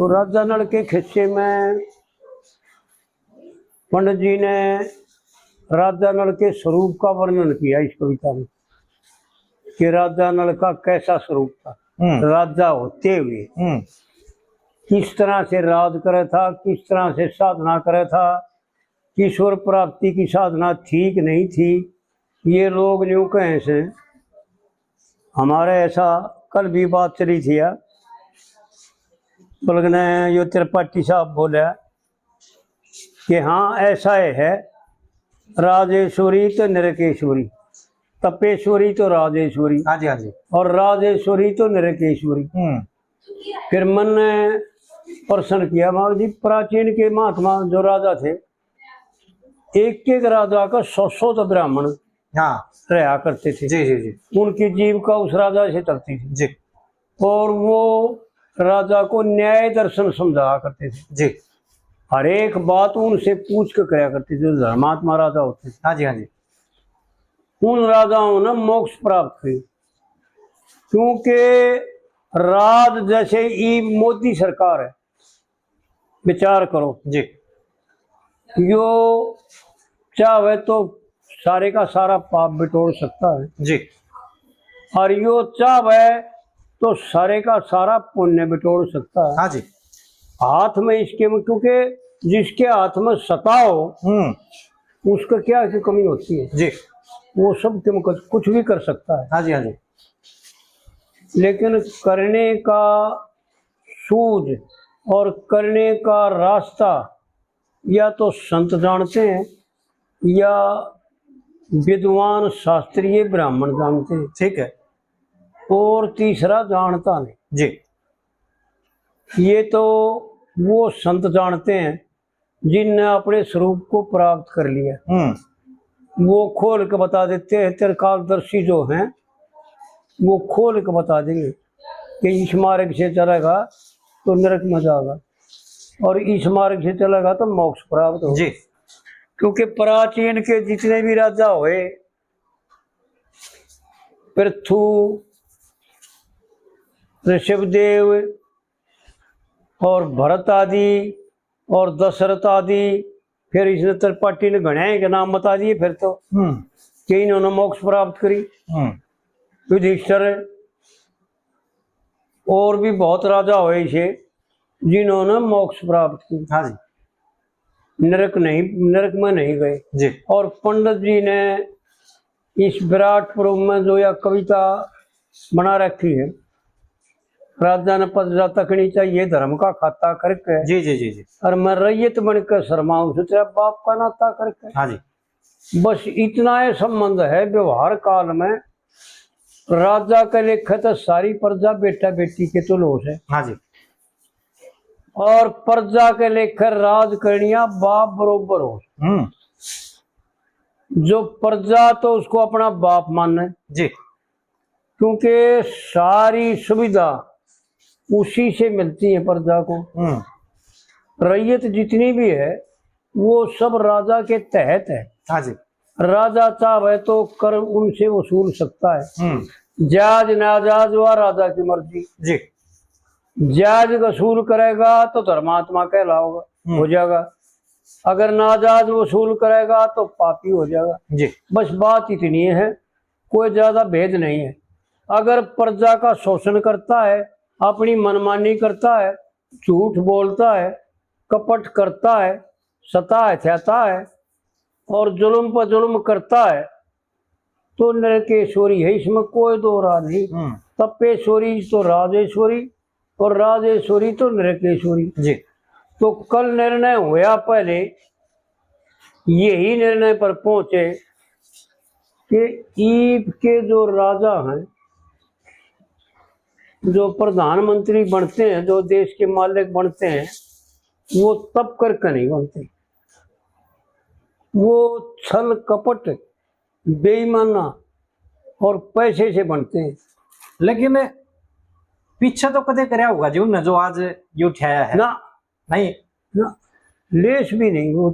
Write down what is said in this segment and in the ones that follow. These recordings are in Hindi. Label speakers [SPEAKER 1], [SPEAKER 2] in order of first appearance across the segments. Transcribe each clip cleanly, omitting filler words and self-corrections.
[SPEAKER 1] तो राजा नल के खिस्से में पंडित जी ने राजा नल के स्वरूप का वर्णन किया इस कविता में कि राजा नल का कैसा स्वरूप था। राजा होते हुए किस तरह से राज करे था, किस तरह से साधना करे था, ईश्वर प्राप्ति की साधना थी कि नहीं थी। ये लोग यूँ कहें से हमारे ऐसा कल भी बात चली थी यार, बल्कि ने यो त्रिपाठी साहब बोला कि हाँ ऐसा है, राजेश्वरी तो नरकेश्वरी, तपेश्वरी तो राजेश्वरी,
[SPEAKER 2] हाँ जी हाँ जी,
[SPEAKER 1] और राजेश्वरी तो नरकेश्वरी। फिर मन ने प्रश्न किया महाराज जी, प्राचीन के महात्मा जो राजा थे, एक एक राजा का 100 तो ब्राह्मण
[SPEAKER 2] हाँ
[SPEAKER 1] रहा करते थे।
[SPEAKER 2] जी जी जी,
[SPEAKER 1] उनकी जीविका उस राजा से चलती थी
[SPEAKER 2] जी,
[SPEAKER 1] और वो राजा को न्याय दर्शन समझाया करते थे
[SPEAKER 2] जी,
[SPEAKER 1] हर एक बात उनसे पूछ कर कराया करते थे। जो धर्मात्मा राजा होते थे,
[SPEAKER 2] हाँ जी हाँ जी,
[SPEAKER 1] उन राजाओं ने मोक्ष प्राप्त हुई, क्योंकि राज जैसे ही मोदी सरकार है, विचार करो
[SPEAKER 2] जी,
[SPEAKER 1] यो चाहे तो सारे का सारा पाप बिटोर सकता है
[SPEAKER 2] जी,
[SPEAKER 1] और यो चाहे तो सारे का सारा पुण्य बिटोर सकता है।
[SPEAKER 2] हाँ जी,
[SPEAKER 1] हाथ में इसके में, क्योंकि जिसके हाथ में सत्ता हो उसका क्या की कमी होती है
[SPEAKER 2] जी,
[SPEAKER 1] वो सब कुछ भी कर सकता है।
[SPEAKER 2] हाँ जी हाँ जी,
[SPEAKER 1] लेकिन करने का सूझ और करने का रास्ता या तो संत जानते हैं या विद्वान शास्त्रीय ब्राह्मण जानते हैं,
[SPEAKER 2] ठीक है,
[SPEAKER 1] और तीसरा जानता नहीं।
[SPEAKER 2] जी,
[SPEAKER 1] ये तो वो संत जानते हैं जिनने अपने स्वरूप को प्राप्त कर लिया। वो खोल के बता देते हैं, त्रिकालदर्शी जो हैं वो खोल के बता देंगे कि इस मार्ग से चलेगा तो नरक में जाएगा और इस मार्ग से चलेगा तो मोक्ष प्राप्त होगा।
[SPEAKER 2] जी,
[SPEAKER 1] क्योंकि प्राचीन के जितने भी राजा हुए, पृथु, ऋषभदेव और भरत आदि और दशरथ आदि, फिर इसने त्रिपाठी ने गणे के नाम बता दिए फिर तो कि इन्होंने मोक्ष प्राप्त करी। युधिष्ठिर और भी बहुत राजा हुए इसे जिन्होंने मोक्ष प्राप्त की।
[SPEAKER 2] हाँ जी,
[SPEAKER 1] नरक में नहीं गए
[SPEAKER 2] जी,
[SPEAKER 1] और पंडित जी ने इस विराट पुरुष में जो यह कविता बना रखी है, राजा ने पदरा तकनी चाहिए धर्म का खाता करके,
[SPEAKER 2] जी जी जी जी,
[SPEAKER 1] और मैं रैयत बनकर शर्माऊं तेरा बाप का नाता करके।
[SPEAKER 2] हाँ जी,
[SPEAKER 1] बस इतना ही संबंध है व्यवहार काल में। राजा के लेखा तो सारी प्रजा बेटा बेटी के तो लोस है,
[SPEAKER 2] हाँ जी,
[SPEAKER 1] और प्रजा के लेकर राज करनिया बाप बरोबर हो। जो प्रजा तो उसको अपना बाप माने
[SPEAKER 2] जी,
[SPEAKER 1] क्योंकि सारी सुविधा उसी से मिलती है प्रजा को। रैयत जितनी भी है वो सब राजा के तहत है।
[SPEAKER 2] हाँ जी,
[SPEAKER 1] राजा चाहे तो कर उनसे वसूल सकता है, जाज नाजाज व राजा की मर्जी।
[SPEAKER 2] जी,
[SPEAKER 1] जाज वसूल करेगा तो धर्मात्मा कहलाओगा, हो जाएगा, अगर नाजाज वसूल करेगा तो पापी हो जाएगा।
[SPEAKER 2] जी,
[SPEAKER 1] बस बात इतनी है, कोई ज्यादा भेद नहीं है। अगर प्रजा का शोषण करता है, अपनी मनमानी करता है, झूठ बोलता है, कपट करता है, सता है और जुल्म पर जुल्म करता है तो नरकेश्वरी है, इसमें कोई दो राह नहीं। तपेश्वरी तो राजेश्वरी और राजेश्वरी तो नरकेश्वरी।
[SPEAKER 2] जी,
[SPEAKER 1] तो कल निर्णय हुआ, पहले यही निर्णय पर पहुंचे कि ईब के जो राजा हैं, जो प्रधानमंत्री बनते हैं, जो देश के मालिक बनते हैं, वो तब करके नहीं बनते, वो छल कपट बेईमाना और पैसे से बनते हैं।
[SPEAKER 2] लेकिन पीछे तो कदे करया होगा जी उन्हें जो आज ये उठाया है?
[SPEAKER 1] ना
[SPEAKER 2] नहीं
[SPEAKER 1] ना, लेश भी नहीं। वो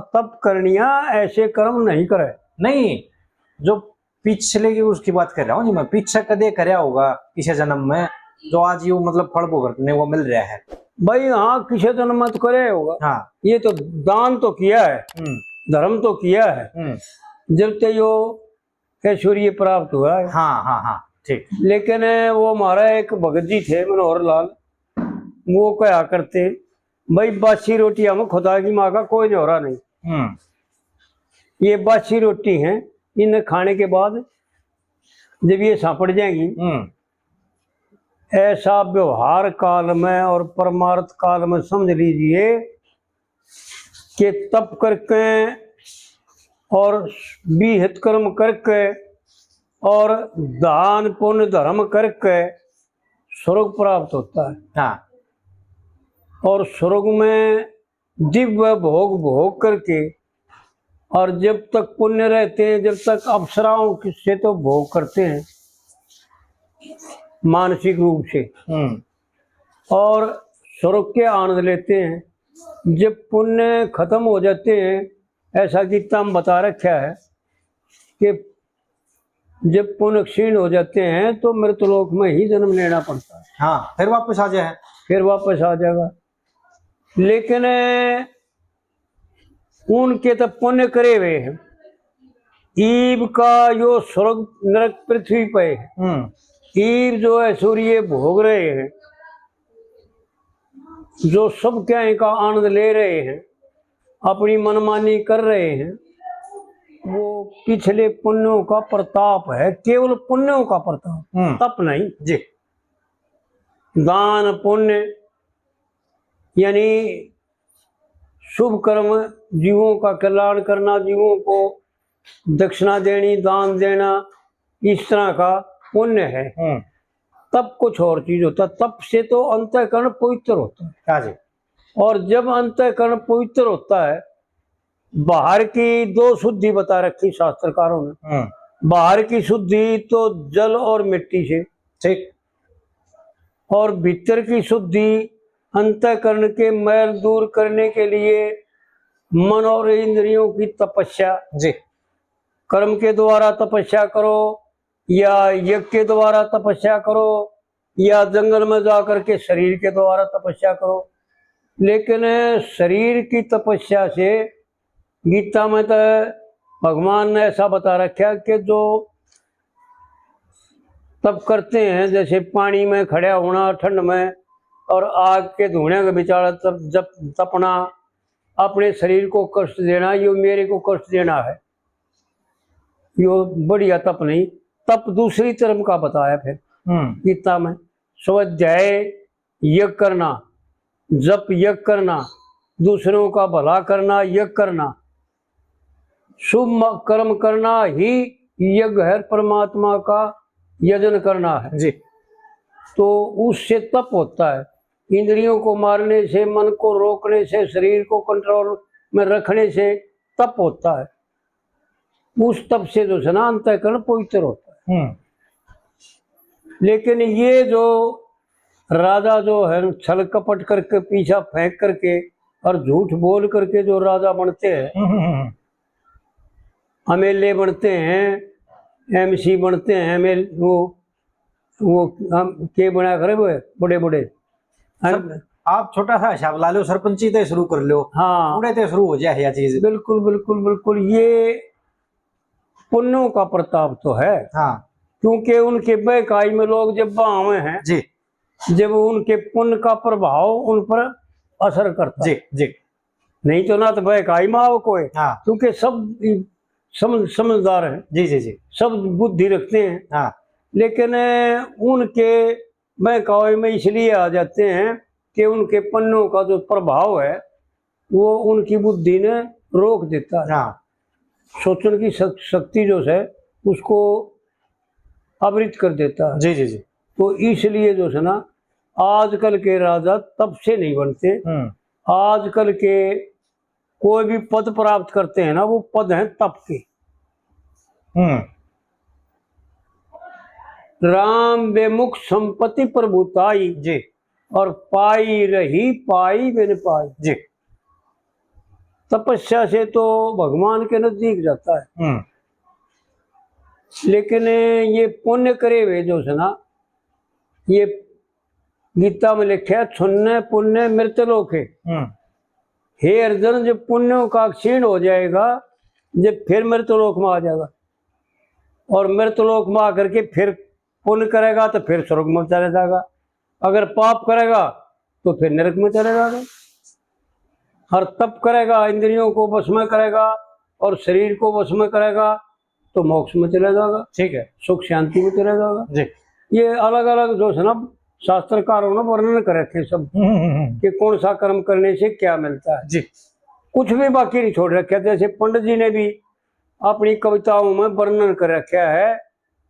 [SPEAKER 1] तब करनिया ऐसे कर्म नहीं करे।
[SPEAKER 2] नहीं, जो पिछले की उसकी बात कर रहा हूँ जी मैं, पीछे कदे करया होगा इसे जन्म में जो आज ये मतलब फल भोगने वो मिल रहा है।
[SPEAKER 1] भाई हाँ किसी जन्म में तो करे होगा।
[SPEAKER 2] हाँ।
[SPEAKER 1] ये तो दान तो किया है, धर्म तो किया है, जब तक यो ऐश्वर्य प्राप्त हुआ है।
[SPEAKER 2] हाँ हाँ हाँ ठीक।
[SPEAKER 1] लेकिन वो हमारा एक भगत जी थे मनोहर लाल, वो कहा करते भाई बासी रोटी हम खुदा की माँ का कोई न्योरा नहीं। ये बासी रोटी है, इन्हें खाने के बाद जब ये सांपड़ जाएंगी, ऐसा व्यवहार काल में और परमार्थ काल में समझ लीजिए कि तप करके और विहित कर्म करके और दान पुण्य धर्म करके स्वर्ग प्राप्त होता है।
[SPEAKER 2] हाँ।
[SPEAKER 1] और स्वर्ग में दिव्य भोग भोग करके, और जब तक पुण्य रहते हैं, जब तक अप्सराओं से तो भोग करते हैं मानसिक रूप से, और स्वर्ग के आनंद लेते हैं। जब पुण्य खत्म हो जाते हैं, ऐसा गीता में बता रखा है कि जब पुण्य क्षीण हो जाते हैं तो मृतलोक में ही जन्म लेना पड़ता है।
[SPEAKER 2] हाँ, फिर वापस आ जाए,
[SPEAKER 1] फिर वापस आ जाएगा। लेकिन उनके तो पुण्य करे हुए हैं, ईब का जो स्वर्ग नरक पृथ्वी पे है, ईब जो है सूर्य भोग रहे हैं, जो सब क्या का आनंद ले रहे हैं, अपनी मनमानी कर रहे हैं, वो पिछले पुण्यों का प्रताप है, केवल पुण्यों का प्रताप, तप नहीं जी। दान पुण्य यानी शुभ कर्म, जीवों का कल्याण करना, जीवों को दक्षिणा देनी, दान देना, इस तरह का पुण्य है। तप कुछ और चीज होता है। तप से तो अंतःकरण पवित्र होता है। हाँ जी। और जब अंतःकरण पवित्र होता है, बाहर की दो शुद्धि बता रखी शास्त्रकारों ने। बाहर की शुद्धि तो जल और मिट्टी से, ठीक, और भीतर की शुद्धि अंतःकरण के मैल दूर करने के लिए मन और इंद्रियों की तपस्या जी। कर्म के द्वारा तपस्या करो, या यज्ञ के द्वारा तपस्या करो, या जंगल में जाकर के शरीर के द्वारा तपस्या करो। लेकिन शरीर की तपस्या से गीता में तो भगवान ने ऐसा बता रखा कि जो तप करते हैं, जैसे पानी में खड़ा होना ठंड में और आग के धुएं के बिचारा जब तपना, अपने शरीर को कष्ट देना, यो मेरे को कष्ट देना है, यो बढ़िया तप नहीं। तप दूसरी तरफ का बताया फिर गीता में। स्वाध्याय यज्ञ करना, जप यज्ञ करना, दूसरों का भला करना, यज्ञ करना, शुभ कर्म करना ही यज्ञ है, परमात्मा का यजन करना है जी। तो उससे तप होता है। इंद्रियों को मारने से, मन को रोकने से, शरीर को कंट्रोल में रखने से तप होता है। उस तप से जो है अंतःकरण पवित्र होता है। लेकिन ये जो राजा जो है छल कपट करके, पीछा फेंक करके और झूठ बोल करके जो राजा बनते हैं, एमएलए बनते हैं, एमसी बनते हैं, वो के बना करे वो बड़े बड़े।
[SPEAKER 2] आप छोटा सा हिसाब ला लो, सरपंची तो शुरू कर लो,
[SPEAKER 1] हाँ,
[SPEAKER 2] उड़े तो शुरू हो जाए यह चीज। बिल्कुल
[SPEAKER 1] बिल्कुल बिल्कुल, ये पुण्यों का प्रताप तो है। हाँ, क्योंकि उनके बहकाई में लोग जब बावे हैं जी, जब उनके पुण्य का प्रभाव उन पर असर करता जी जी। नहीं तो ना तो बहकाई में आओ कोई। हाँ, क्योंकि सब समझदार हैं जी जी जी, सब बुद्धि रखते हैं। हाँ, लेकिन उनके बहकावे में इसलिए आ जाते हैं कि उनके पुण्यों का जो प्रभाव है वो उनकी बुद्धि ने रोक देता है। हाँ, सोचने की शक्ति जो है उसको आवृत कर देता है जी जी जी। तो इसलिए जो है ना आजकल के राजा तप से नहीं बनते। आजकल के कोई भी पद प्राप्त करते हैं ना, वो पद हैं तप के। राम बेमुख संपत्ति प्रभुताई जी, और पाई रही पाई बिन पाई जी। तपस्या से तो भगवान के नजदीक जाता है। लेकिन ये पुण्य करे हुए जो है ना, ये गीता में लिखा है छुन्ने पुण्य मृतलोक है। हे अर्जुन, जब पुण्यों का क्षीण हो जाएगा, जब फिर मृतलोक में आ जाएगा, और मृतलोक में आकर के फिर पुण्य करेगा तो फिर स्वर्ग में चले जाएगा, अगर पाप करेगा तो फिर नरक में चले जाएगा। और तप करेगा, इंद्रियों को वश में करेगा और शरीर को वश में करेगा तो मोक्ष में चला जाएगा।
[SPEAKER 2] ठीक है,
[SPEAKER 1] सुख शांति में चला जाएगा
[SPEAKER 2] जी।
[SPEAKER 1] ये अलग अलग जो है ना शास्त्रकारों ने वर्णन करे थे सब कि कौन सा कर्म करने से क्या मिलता है
[SPEAKER 2] जी।
[SPEAKER 1] कुछ भी बाकी नहीं छोड़ रखा। जैसे पंडित जी ने भी अपनी कविताओं में वर्णन कर रखा है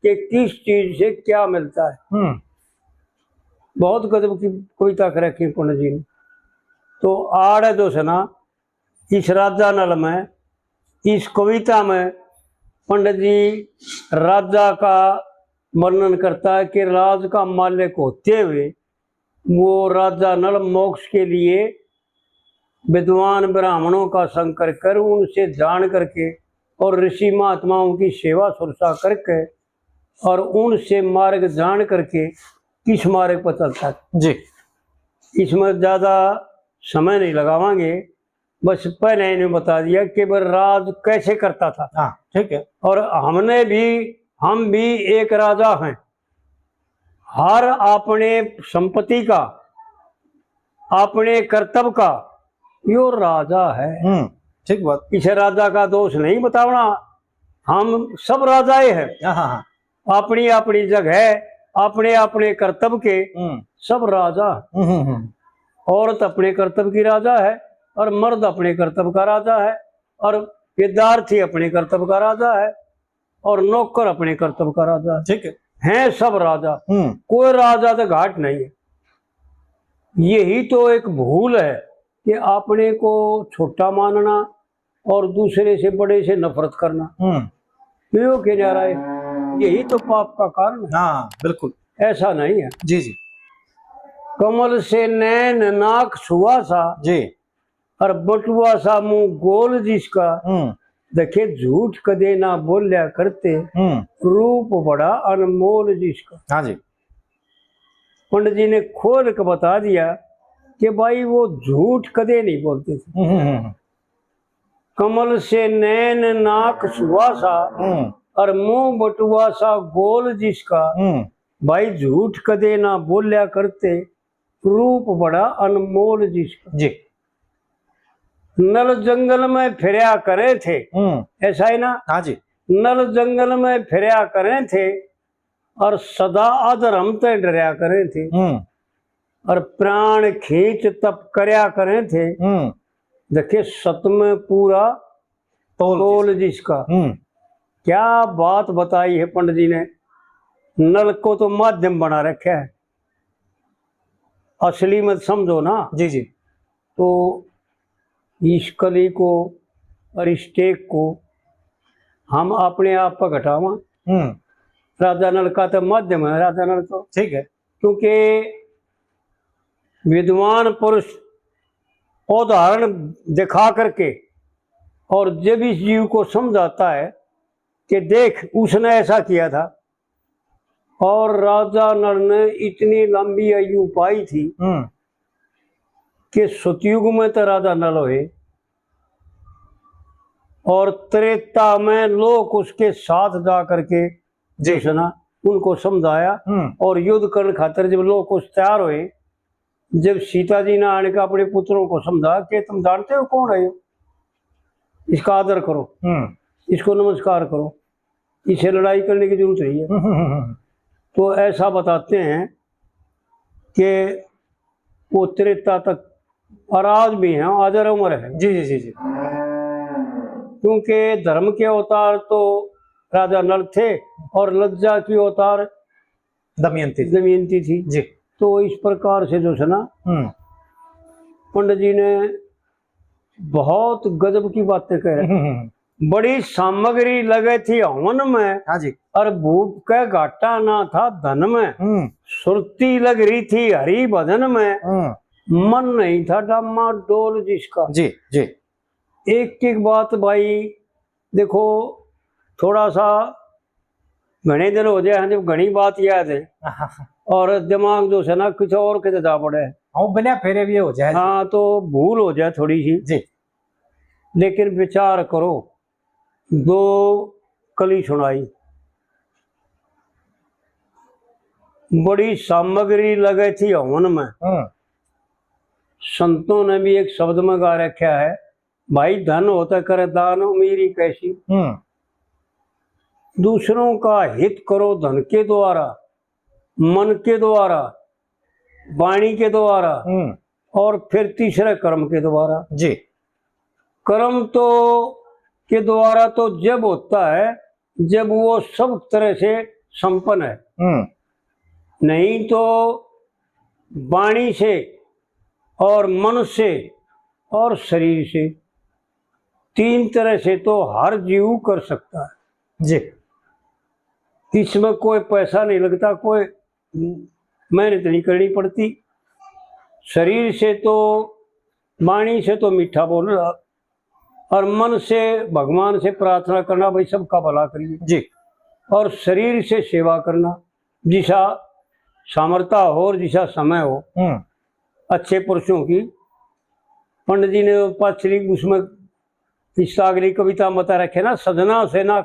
[SPEAKER 1] कि किस चीज से क्या मिलता है। बहुत गजब की कविता कर रखी है पंडित जी ने। तो आड़ जो है ना इस राजा नल में, इस कविता में पंडित जी राजा का वर्णन करता है कि राज का मालिक होते हुए वो राजा नल मोक्ष के लिए विद्वान ब्राह्मणों का संग कर उनसे जान करके और ऋषि महात्माओं की सेवा सुरक्षा करके और उनसे मार्ग जान करके किस मार्ग पर चलता है
[SPEAKER 2] जी।
[SPEAKER 1] इसमें ज़्यादा समय नहीं लगावांगे, बस पहले इन्हें बता दिया कि वह राज कैसे करता था।
[SPEAKER 2] हाँ ठीक है।
[SPEAKER 1] और हम भी एक राजा हैं, हर अपने संपत्ति का अपने कर्तव्य का यो राजा है।
[SPEAKER 2] ठीक बात।
[SPEAKER 1] इसे राजा का दोष नहीं बताना, हम सब राजाए हैं।
[SPEAKER 2] हाँ।
[SPEAKER 1] अपनी अपनी जगह अपने अपने कर्तव्य के सब राजा। औरत अपने कर्तव्य की राजा है और मर्द अपने कर्तव्य का राजा है और विद्यार्थी अपने कर्तव्य का राजा है और नौकर अपने कर्तव्य का राजा है।
[SPEAKER 2] ठीक
[SPEAKER 1] है सब राजा, कोई राजा तो घाट नहीं है। यही तो एक भूल है कि अपने को छोटा मानना और दूसरे से बड़े से नफरत करना। क्यों कह जा रहा है, यही तो पाप का कारण है।
[SPEAKER 2] हाँ बिल्कुल,
[SPEAKER 1] ऐसा नहीं है।
[SPEAKER 2] जी जी।
[SPEAKER 1] कमल से नैन नाक सुहासा
[SPEAKER 2] जी
[SPEAKER 1] और बटुआ सा मुंह गोल जिसका, देखे झूठ कदे ना बोलिया करते रूप बड़ा अनमोल जिसका।
[SPEAKER 2] हाँ जी।
[SPEAKER 1] पंडित जी ने खोल के बता दिया कि भाई वो झूठ कदे नहीं बोलते थे। कमल से नैन नाक सुहासा और मुंह बटुआ सा गोल जिसका, भाई झूठ कदे ना बोलिया करते रूप बड़ा अनमोल जिसका।
[SPEAKER 2] जी।
[SPEAKER 1] नल जंगल में फिरया करे थे, ऐसा ही ना।
[SPEAKER 2] हाँ जी।
[SPEAKER 1] नल जंगल में फिरया करे थे और सदा अधर्म ते डरया करे थे और प्राण खींच तप करया करे थे। देखिए सत में पूरा तोल जिसका। क्या बात बताई है पंडित जी ने। नल को तो माध्यम बना रखा है, असली मत समझो ना।
[SPEAKER 2] जी जी।
[SPEAKER 1] तो इस कली को और इस टेक को हम अपने आप पर घटावा। राजा नल का तो माध्यम है, राजा नल तो
[SPEAKER 2] ठीक है।
[SPEAKER 1] क्योंकि विद्वान पुरुष उदाहरण दिखा करके और जब इस जीव को समझाता है कि देख उसने ऐसा किया था, और राजा नल ने इतनी लंबी आयु पाई थी कि सतयुग में तो राजा नल हुए और त्रेता में लोग उसके साथ जा करके जैसे ना उनको समझाया और युद्ध करने खातिर जब लोग कुछ तैयार हुए, जब सीता जी ने आने का अपने पुत्रों को समझा कि तुम जानते हो कौन है, इसका आदर करो, इसको नमस्कार करो, इसे लड़ाई करने की जरूरत नहीं है। तो ऐसा बताते हैं कि वो त्रेता तक और आज भी हैं, अजर उम्र है।
[SPEAKER 2] जी जी जी जी।
[SPEAKER 1] क्योंकि धर्म के अवतार तो राजा नल थे और लज्जा की अवतार दमयंती थी
[SPEAKER 2] जी।
[SPEAKER 1] तो इस प्रकार से जो है ना पंडित जी ने बहुत गजब की बातें कह बड़ी सामग्री लगे थी हवन में।
[SPEAKER 2] हाँ जी।
[SPEAKER 1] और भूख का घाटा ना था धन में, सुरती लग रही थी हरि भजन में, मन नहीं था डामा डोल जिसका।
[SPEAKER 2] जी जी।
[SPEAKER 1] एक एक बात भाई देखो, थोड़ा सा घने दिन हो जाए जब घनी बात याद है और दिमाग जो है ना कुछ और के जा पड़े।
[SPEAKER 2] हाँ बिना फेरे भी हो जाए।
[SPEAKER 1] हाँ तो भूल हो जाए थोड़ी सी
[SPEAKER 2] जी।
[SPEAKER 1] लेकिन विचार करो, दो कली सुनाई, बड़ी सामग्री लगे थी हवन में। संतों ने भी एक शब्द में गा रखा है, भाई धन होता करे दान अमीरी कैसी। दूसरों का हित करो धन के द्वारा, मन के द्वारा, वाणी के द्वारा, और फिर तीसरे कर्म के द्वारा।
[SPEAKER 2] जी। कर्म
[SPEAKER 1] तो के द्वारा तो जब होता है जब वो सब तरह से संपन्न है, नहीं तो वाणी से और मन से और शरीर से, तीन तरह से तो हर जीव कर सकता है।
[SPEAKER 2] जी।
[SPEAKER 1] इसमें कोई पैसा नहीं लगता, कोई मेहनत नहीं करनी पड़ती। शरीर से तो, वाणी से तो मीठा बोलना, और मन से भगवान से प्रार्थना करना भाई सबका भला करिए
[SPEAKER 2] जी,
[SPEAKER 1] और शरीर से सेवा करना, जिसा सामर्थ्य हो और जिसा समय हो। अच्छे पुरुषों की, पंडित जी ने पाछली उसमें इस अगली कविता बता रखे ना, सजना से ना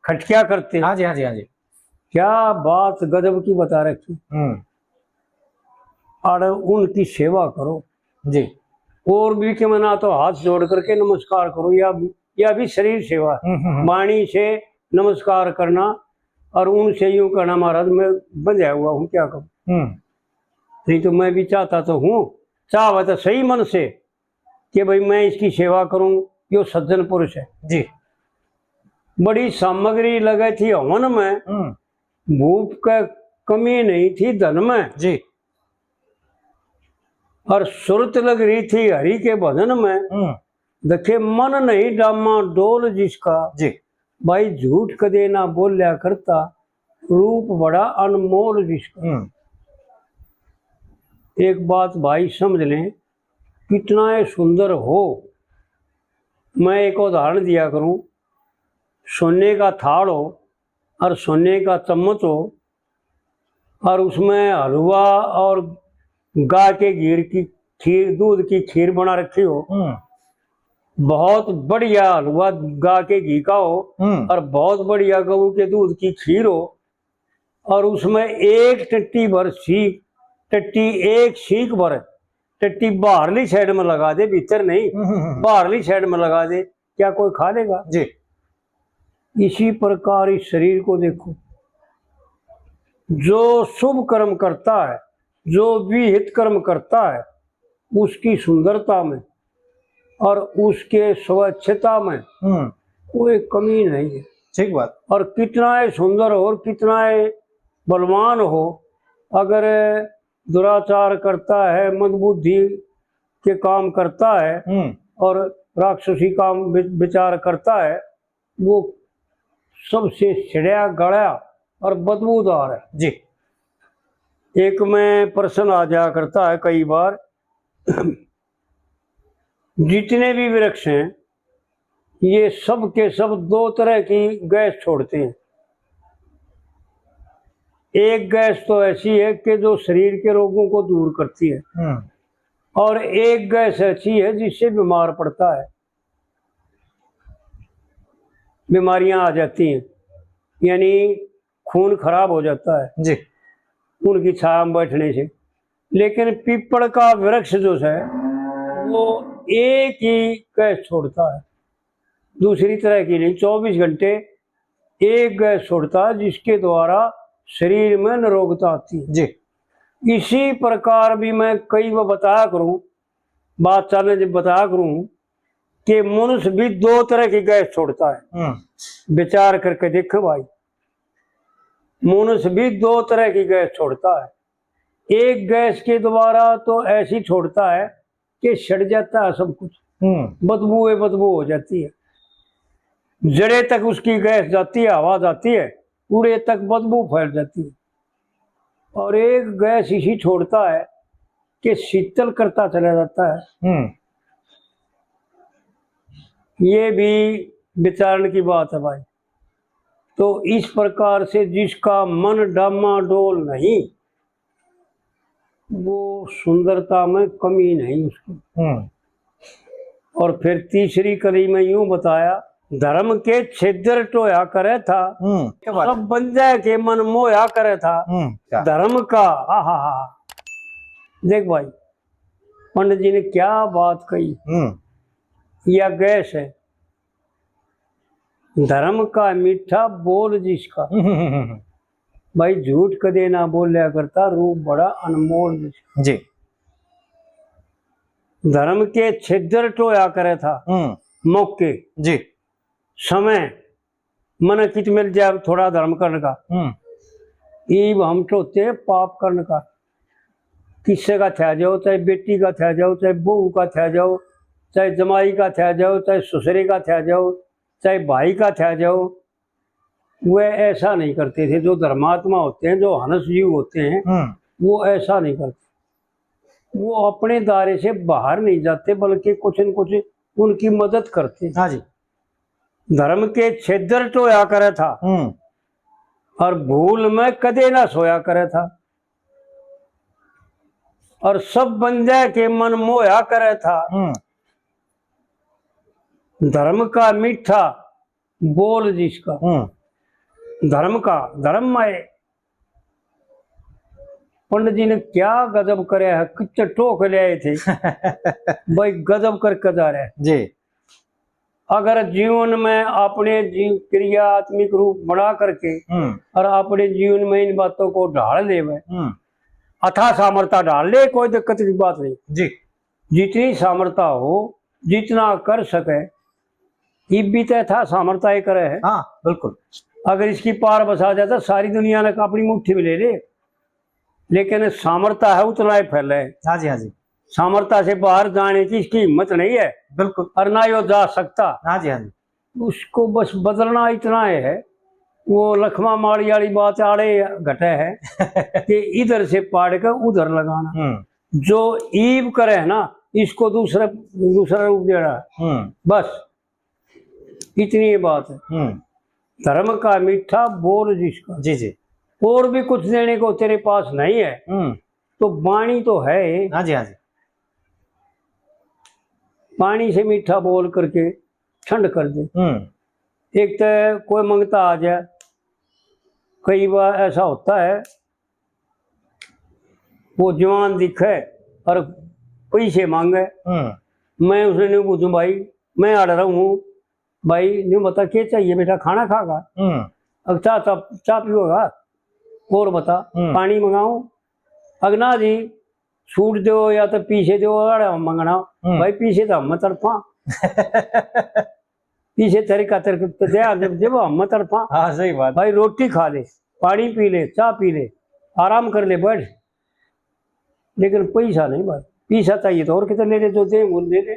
[SPEAKER 1] खटक्या करते।
[SPEAKER 2] हाँ जी, हाँ जी, हाँ जी।
[SPEAKER 1] क्या बात गजब की बता रखी। और उनकी सेवा करो
[SPEAKER 2] जी।
[SPEAKER 1] और भी के मना तो हाथ जोड़ करके नमस्कार करो, या भी शरीर सेवा। वाणी से नमस्कार करना और उनसे यूं कहना महाराज मैं बंधा हुआ हूँ क्या करूँ। नहीं तो मैं भी चाहता तो हूँ, चाह तो सही मन से कि भाई मैं इसकी सेवा करूँ, यो सज्जन पुरुष है।
[SPEAKER 2] जी।
[SPEAKER 1] बड़ी सामग्री लगे थी हवन में, भूप का कमी नहीं थी धन में।
[SPEAKER 2] जी।
[SPEAKER 1] और सुरत लग रही थी हरि के भजन में। देखे मन नहीं डामा डोल जिसका,
[SPEAKER 2] जी।
[SPEAKER 1] भाई झूठ कदे ना बोलिया करता, रूप बड़ा अनमोल जिसका। एक बात भाई समझ लें, कितना ये सुंदर हो। मैं एक उदाहरण दिया करूं, सोने का थाल हो और सोने का चम्मच हो और उसमें हलवा और गाय के घी की खीर, दूध की खीर बना रखी हो, बहुत बढ़िया हलवा गाय के घी का हो और बहुत बढ़िया गऊ के दूध की खीर हो, और उसमें एक टट्टी भर सीख, टट्टी एक सीख भर टट्टी बाहरली साइड में लगा दे, भीतर नहीं, बाहरली साइड में लगा दे, क्या कोई खा लेगा?
[SPEAKER 2] जी।
[SPEAKER 1] इसी प्रकार इस शरीर को देखो, जो शुभ कर्म करता है, जो विहित कर्म करता है, उसकी सुंदरता में और उसके स्वच्छता में कोई कमी नहीं है।
[SPEAKER 2] ठीक बात।
[SPEAKER 1] और कितना है सुंदर हो और कितना है बलवान हो, अगर दुराचार करता है, मंदबुद्धि के काम करता है और राक्षसी काम विचार करता है, वो सबसे छिड़या गड़ा और बदबूदार है।
[SPEAKER 2] जी।
[SPEAKER 1] एक में प्रश्न आ जाया करता है कई बार, जितने भी वृक्ष हैं ये सब के सब दो तरह की गैस छोड़ते हैं। एक गैस तो ऐसी है कि जो शरीर के रोगों को दूर करती है, और एक गैस ऐसी है जिससे बीमार पड़ता है, बीमारियां आ जाती हैं, यानी खून खराब हो जाता है
[SPEAKER 2] जी,
[SPEAKER 1] उनकी छाया में बैठने से। लेकिन पीपल का वृक्ष जो है वो एक ही गैस छोड़ता है, दूसरी तरह की नहीं, 24 घंटे एक गैस छोड़ता है, जिसके द्वारा शरीर में निरोगता आती है।
[SPEAKER 2] जी।
[SPEAKER 1] इसी प्रकार भी मैं कई बार बताया करूं, बात चलने जब बताया करूं कि मनुष्य भी दो तरह की गैस छोड़ता है। विचार करके देखो भाई, मनुष्य भी दो तरह की गैस छोड़ता है। एक गैस के द्वारा तो ऐसी छोड़ता है कि सड़ जाता है सब कुछ, बदबू हो जाती है, जड़े तक उसकी गैस जाती है, हवा जाती है, पूरे तक बदबू फैल जाती है। और एक गैस इसी छोड़ता है कि शीतल करता चला जाता है। ये भी विचारण की बात है भाई। तो इस प्रकार से जिसका मन डामाडोल नहीं, वो सुंदरता में कमी नहीं उसकी। और फिर तीसरी कली में यूं बताया, धर्म के छिद्र टोया करे था, सब बंदे के मन मोया करे था। धर्म का आहा, देख भाई पंडित जी ने क्या बात कही। यह गैस है, धर्म का मीठा बोल जिसका। भाई झूठ कदे ना बोलिया करता, रूप बड़ा अनमोल जिसका।
[SPEAKER 2] जी।
[SPEAKER 1] धर्म के छिद्र टोया करे था, मौके
[SPEAKER 2] जी।
[SPEAKER 1] समय मन कित मिल जाए थोड़ा धर्म करने का, ईब हम टोते हैं पाप करने का। किस्से का था जाओ, चाहे बेटी का था जाओ, चाहे बहू का था जाओ, चाहे जमाई का था जाओ, चाहे ससुरे का था जाओ, चाहे भाई का था जाओ, वे ऐसा नहीं करते थे। जो धर्मात्मा होते हैं, जो हंस जीव होते हैं, वो ऐसा नहीं करते। वो अपने दायरे से बाहर नहीं जाते, बल्कि कुछ न कुछ उनकी मदद करते।
[SPEAKER 2] हाँ जी।
[SPEAKER 1] धर्म के छिद्र टोया करे था, और भूल में कदे ना सोया करे था, और सब बंदे के मन मोया करे था। धर्म का मीठा बोल जिसका। धर्म का धर्ममय। पंडित जी ने क्या गजब करे है, कितने टोक ले आए थे। भाई गजब करके जा रहे
[SPEAKER 2] जी।
[SPEAKER 1] अगर जीवन में अपने जीव क्रिया आत्मिक रूप बना करके और अपने जीवन में इन बातों को ढाल ले, अथा सामर्थ्य डाल ले, कोई दिक्कत की बात नहीं
[SPEAKER 2] जी।
[SPEAKER 1] जितनी सामर्थ्य हो, जितना कर सके, ये भी तो था सामर्थ्य करे है।
[SPEAKER 2] हाँ बिल्कुल।
[SPEAKER 1] अगर इसकी पार बसा जाता सारी दुनिया ने अपनी मुट्ठी में ले ले, लेकिन सामर्थ्य है उतना ही फैले।
[SPEAKER 2] हाँ जी। हाँ जी।
[SPEAKER 1] सामर्थ्य से बाहर जाने की इसकी हिम्मत नहीं है,
[SPEAKER 2] बिल्कुल।
[SPEAKER 1] और ना यो जा सकता।
[SPEAKER 2] हाँ जी। हाँ जी।
[SPEAKER 1] उसको बस बदलना इतना है। वो लखमा माड़ी वाली बात आड़े घटे है कि इधर से पाड़ कर उधर लगाना। जो ईब करे है ना, इसको दूसरा रूप दे रहा है। बस इतनी बात है। धर्म का मीठा बोल जिसका।
[SPEAKER 2] जी जी।
[SPEAKER 1] और भी कुछ देने को तेरे पास नहीं है, तो वाणी तो है।
[SPEAKER 2] हाँ जी। हाँ जी।
[SPEAKER 1] पानी से मीठा बोल करके ठंड कर दे। एक तो कोई मंगता आ जाए, कई बार ऐसा होता है, वो जवान दिखे और पैसे मांगे, मैं उसने नहीं पूछूं भाई मैं अड़ रहा हूँ, भाई नहीं बता क्या चाहिए बेटा, खाना खागा, अब चाह पियोगा, और बता पानी मंगाऊं, अगना जी छूट दो या तो पीछे दो, अगर मंगना भाई पीछे तो हम तरफा पीछे तरीका जब हम तरफा।
[SPEAKER 2] हाँ सही बात।
[SPEAKER 1] भाई रोटी खा ले, पानी पी ले, चाय पी ले, आराम कर ले, बैठ, लेकिन पैसा नहीं भाई, पैसा चाहिए तो और कितने ले ले, जो दे वो दे दे।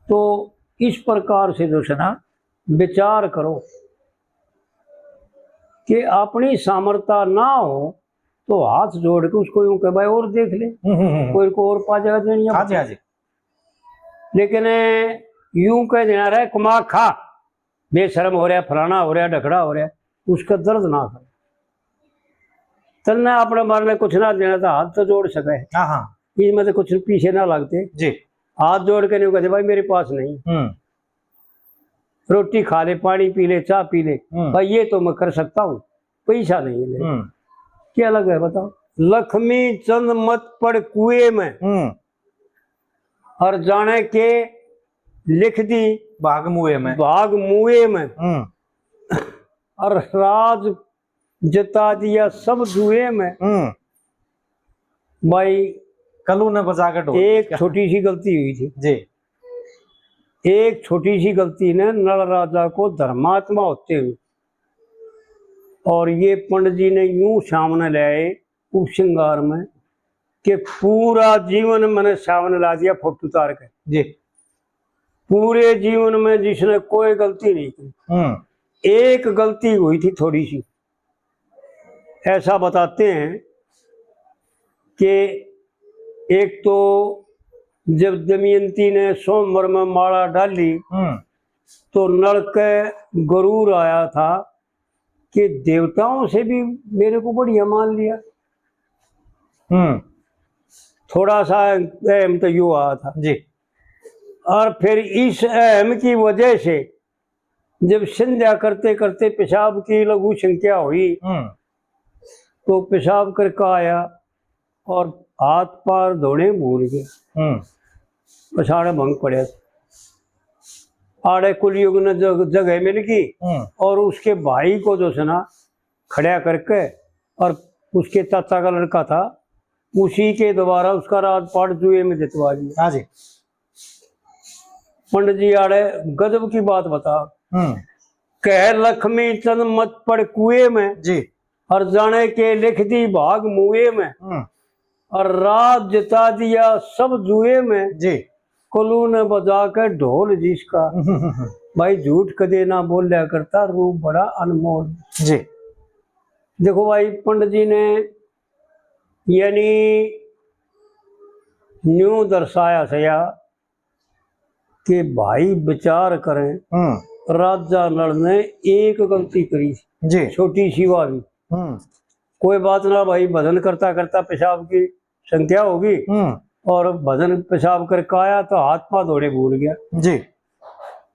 [SPEAKER 1] तो इस प्रकार से जो है ना विचार करो कि अपनी सामर्थ्य ना हो तो हाथ जोड़ के उसको यूं कह भाई और देख ले, कोई को और पा जाएगा देनी।
[SPEAKER 2] हाँ जी। हाँ जी।
[SPEAKER 1] लेकिन यूं कह देना रहे कुमा खा, बेशरम हो रहा, फलाना हो रहा, ढकड़ा हो रहा, उसका दर्द ना करे। तलना अपने मारने कुछ ना देना था, हाथ तो जोड़ सके।
[SPEAKER 2] हाँ।
[SPEAKER 1] इसमें तो कुछ पीछे ना लगते
[SPEAKER 2] जी।
[SPEAKER 1] हाथ जोड़ के नहीं कहते भाई मेरे पास नहीं, रोटी खा ले, पानी पी ले, चाय पी ले, भाई ये तो मैं कर सकता हूँ, पैसा नहीं ले। क्या लग है बताओ। लक्ष्मी चंद मत पड़ कुएं में, और जाने के लिख दी
[SPEAKER 2] भाग मुए में,
[SPEAKER 1] और राज जता दिया सब जुए में। भाई
[SPEAKER 2] कलू ने बजा कर
[SPEAKER 1] एक छोटी सी गलती हुई थी
[SPEAKER 2] जी।
[SPEAKER 1] एक छोटी सी गलती ने नल राजा को धर्मात्मा होते हुए, और ये पंडित जी ने यूं सामने ले आए उपश्रृंगार में कि पूरा जीवन मैंने सामने ला दिया फोटो उतार के
[SPEAKER 2] जी।
[SPEAKER 1] पूरे जीवन में जिसने कोई गलती नहीं की, एक गलती हुई थी थोड़ी सी। ऐसा बताते हैं कि एक तो जब दमयंती ने सोमवार में माला डाली तो नल के गरूर आया था कि देवताओं से भी मेरे को बढ़िया मान लिया, थोड़ा सा अहम तो यू आया था
[SPEAKER 2] जी।
[SPEAKER 1] और फिर इस अहम की वजह से जब संध्या करते करते पेशाब की लघु संख्या हुई तो पेशाब करके आया और हाथ पार धोने भूल गए, पछाड़े भंग पड़े। आड़े कुलयुग ने जगह मिल गई और उसके भाई को जो है ना खड़ा करके, और उसके चाचा का लड़का था, उसी के द्वारा उसका राजपाट जुए में जितवा दिया।
[SPEAKER 2] हाँ जी।
[SPEAKER 1] पंडित जी आड़े गजब की बात बता, कह लक्ष्मी चंद मत पड़ कुएं में
[SPEAKER 2] जी।
[SPEAKER 1] और जाने के लिख दी भाग मुए में, और रात जिता दिया सब जुए में
[SPEAKER 2] जी।
[SPEAKER 1] कुल्लू ने बजा के ढोल जिसका। भाई झूठ कदे ना बोलिया करता, रूप बड़ा अनमोल
[SPEAKER 2] जी।
[SPEAKER 1] देखो भाई पंडित जी ने यानी न्यू दर्शाया सया कि भाई विचार करें, राजा नल ने एक गलती करी
[SPEAKER 2] जी।
[SPEAKER 1] छोटी सी वाली, कोई बात ना भाई, भजन करता करता पेशाब की संख्या होगी और भजन पेशाब करके आया तो हाथ पांव धोने भूल गया
[SPEAKER 2] जी।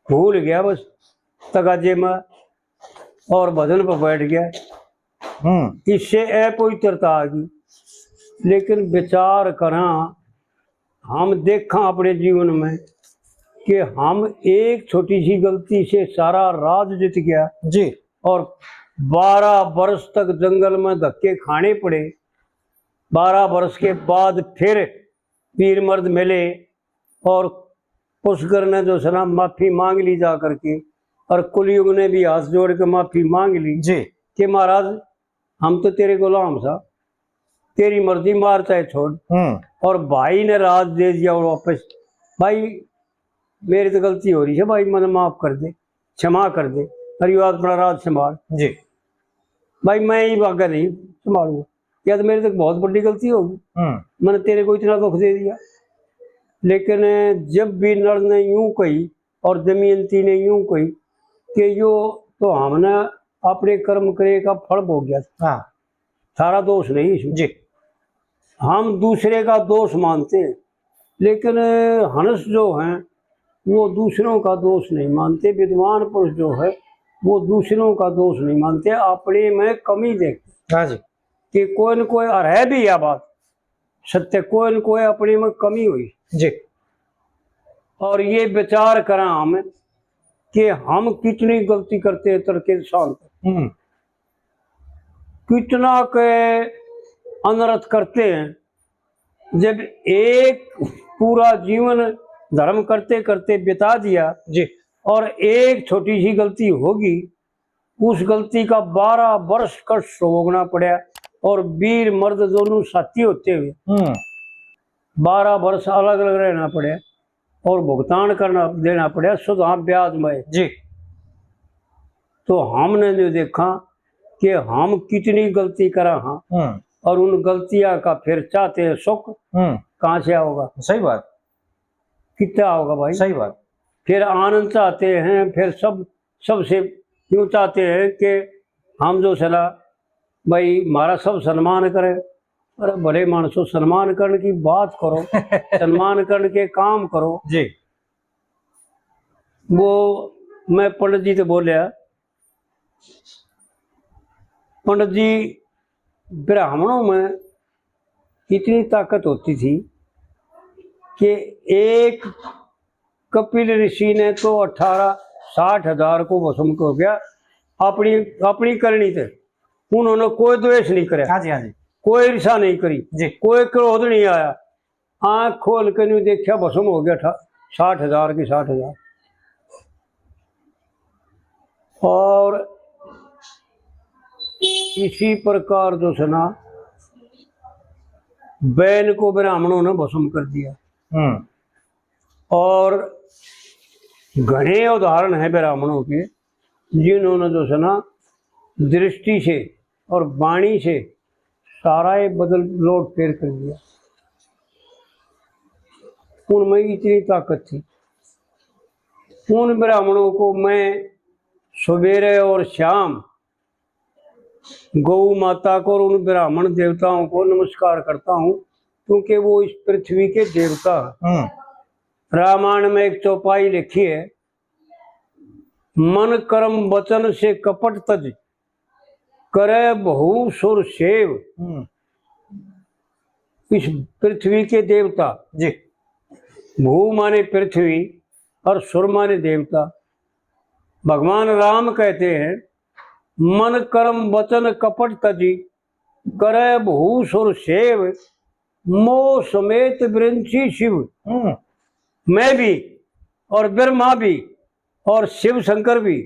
[SPEAKER 1] भूल गया बस तगाजे में और भजन पर बैठ गया, इससे अपवित्रता आ गई। लेकिन विचार करा, हम देखा अपने जीवन में कि हम एक छोटी सी गलती से सारा राज जीत गया
[SPEAKER 2] जी।
[SPEAKER 1] और 12 वर्ष तक जंगल में धक्के खाने पड़े। 12 वर्ष के बाद फिर पीर मर्द मिले और पुष्कर ने जो सना माफी मांग ली जा करके, और कुलयुग ने भी हाथ जोड़ के माफी मांग ली
[SPEAKER 2] जी
[SPEAKER 1] कि महाराज हम तो तेरे गुलाम सा, तेरी मर्जी मार चाहे छोड़। और भाई ने राज दे दिया और वापस, भाई मेरी तो गलती हो रही है भाई, मैंने माफ कर दे, क्षमा कर दे, अरे आज बड़ा राज संभाल
[SPEAKER 2] जी।
[SPEAKER 1] भाई, मैं ही भागा नहीं संभालूंगा, या तो मेरी तो बहुत बड़ी गलती होगी, मैंने तेरे को इतना दुख दे दिया। लेकिन जब भी नर ने यूं कही और दमयंती ने यूं कही कि यो तो हमने अपने कर्म करे का फल भोग गया,
[SPEAKER 2] हाँ।
[SPEAKER 1] सारा दोष नहीं इसमें
[SPEAKER 2] जी।
[SPEAKER 1] हम दूसरे का दोष मानते हैं, लेकिन हंस जो हैं वो दूसरों का दोष नहीं मानते, विद्वान पुरुष जो है वो दूसरों का दोष नहीं मानते, अपने में कमी देखते।
[SPEAKER 2] हाँ जी।
[SPEAKER 1] कि कोई न कोई, और है भी यह बात सत्य, कोई न कोई अपने में कमी हुई
[SPEAKER 2] जी।
[SPEAKER 1] और ये विचार करा हम कि हम कितनी गलती करते हैं तड़के शांत, कितना के अनर्थ करते हैं। जब एक पूरा जीवन धर्म करते करते बिता दिया
[SPEAKER 2] जी।
[SPEAKER 1] और एक छोटी सी गलती होगी, उस गलती का 12 वर्ष कष्ट भोगना पड़ा और वीर मर्द दोनों साथी होते हुए 12 वर्ष अलग अलग रहना पड़ा और भुगतान करना देना पड़ा सुधा ब्याज में
[SPEAKER 2] जी।
[SPEAKER 1] तो हमने जो देखा कि हम कितनी गलती करा, हाँ, और उन गलतियां का फिर चाहते हैं सुख, कहाँ से आओगा?
[SPEAKER 2] सही बात।
[SPEAKER 1] कितना होगा भाई?
[SPEAKER 2] सही बात।
[SPEAKER 1] फिर आनंद चाहते हैं, फिर सबसे यूँ चाहते हैं कि हम जो सला भाई हमारा सब सम्मान करें। अरे बड़े मानसों, सम्मान करने की बात करो, सम्मान करने के काम करो
[SPEAKER 2] जी।
[SPEAKER 1] वो मैं पंडित जी से बोलिया, पंडित जी ब्राह्मणों में इतनी ताकत होती थी कि एक कपिल ऋषि ने तो 60,000 को भस्म हो गया अपनी करनी थे। उन्होंने कोई द्वेष नहीं कराया,
[SPEAKER 2] हाँ जी, हाँ जी,
[SPEAKER 1] कोई ईर्षा नहीं करी
[SPEAKER 2] जी,
[SPEAKER 1] कोई क्रोध नहीं आया, आंख खोल के नहीं देखा, भस्म हो गया था 60,000 की 60,000। और इसी प्रकार जो सना बैल को ब्राह्मणों ने भस्म कर दिया। और घने उदाहरण है ब्राह्मणों के जिन्होंने जो सना दृष्टि से और वाणी से सारा ये बदल लोट फेर कर दिया। उनमें इतनी ताकत थी। उन ब्राह्मणों को मैं सवेरे और शाम गौ माता को और उन ब्राह्मण देवताओं को नमस्कार करता हूँ, क्योंकि वो इस पृथ्वी के देवता हैं। रामायण में एक चौपाई लिखी है, मन कर्म वचन से कपट तज, करे बहु सुर सेव। इस पृथ्वी के देवता
[SPEAKER 2] जी,
[SPEAKER 1] भू माने पृथ्वी और सुर माने देवता। भगवान राम कहते हैं, मन कर्म वचन कपट तजी, करे बहु सुर सेव, मोह समेत विरंची शिव। मैं भी और ब्रह्मा भी और शिव शंकर भी,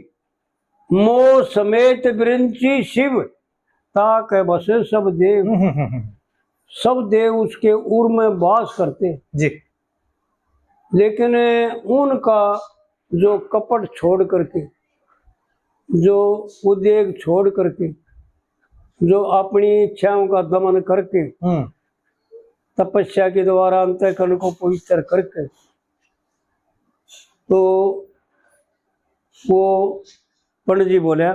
[SPEAKER 1] मोह समेत विरंची शिव, ताके बसे सब देव। सब देव उसके उर में वास करते
[SPEAKER 2] जी,
[SPEAKER 1] लेकिन उनका जो कपट छोड़ करके, जो उद्योग छोड़ करके, जो अपनी इच्छाओं का दमन करके, तपस्या के द्वारा अंतःकरण को पवित्र करके, तो वो पंडित जी बोले,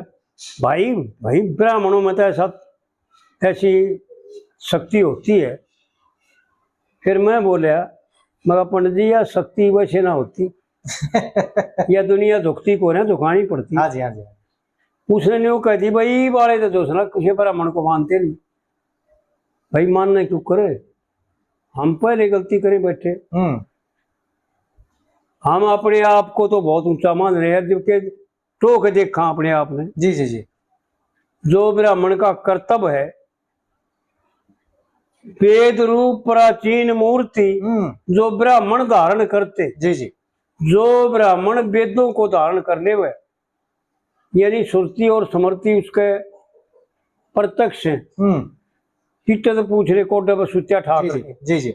[SPEAKER 1] भाई भाई ब्राह्मणों में तो ऐसी शक्ति होती है। फिर मैं बोला, मगर पंडित जी यह शक्ति वैसे ना होती यह दुनिया झुकती को ना झुकानी पड़ती।
[SPEAKER 2] हाँ जी, हाँ जी।
[SPEAKER 1] उसने न्यू कह दी, भाई वाले तो दोस्त किसी ब्राह्मण को मानते नहीं। भाई मानना क्यों करे, हम पहले गलती करें बैठे। हम अपने आप को तो बहुत ऊंचा मान रहे हैं, जबकि टोक देखा अपने आप ने।
[SPEAKER 2] जी जी जी।
[SPEAKER 1] जो ब्राह्मण का कर्तव्य है, वेद रूप प्राचीन मूर्ति जो ब्राह्मण धारण करते,
[SPEAKER 2] जी जी,
[SPEAKER 1] जो ब्राह्मण वेदों को धारण करने हुए, यानी श्रुति और स्मृति उसके प्रत्यक्ष है। तो पूछ रहे कोडे पर सुत्या ठाक।
[SPEAKER 2] जी जी,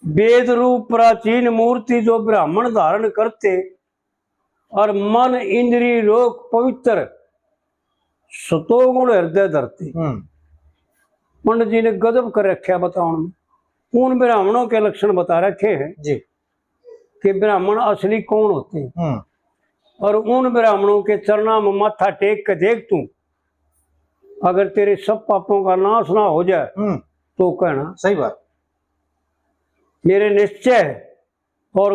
[SPEAKER 1] वेद रूप प्राचीन मूर्ति जो ब्राह्मण धारण करते, और मन इंद्रिय रोग पवित्र सतोगुण हृदय धरते। पंडित जी ने गजब कर रखा बताओ में, उन ब्राह्मणों के लक्षण बता रखे हैं
[SPEAKER 2] जी,
[SPEAKER 1] कि ब्राह्मण असली कौन होते हैं। और उन ब्राह्मणों के चरणों में माथा टेक के देख तू, अगर तेरे सब पापों का नाश ना हो जाए तो कहना
[SPEAKER 2] सही बात।
[SPEAKER 1] मेरे निश्चय और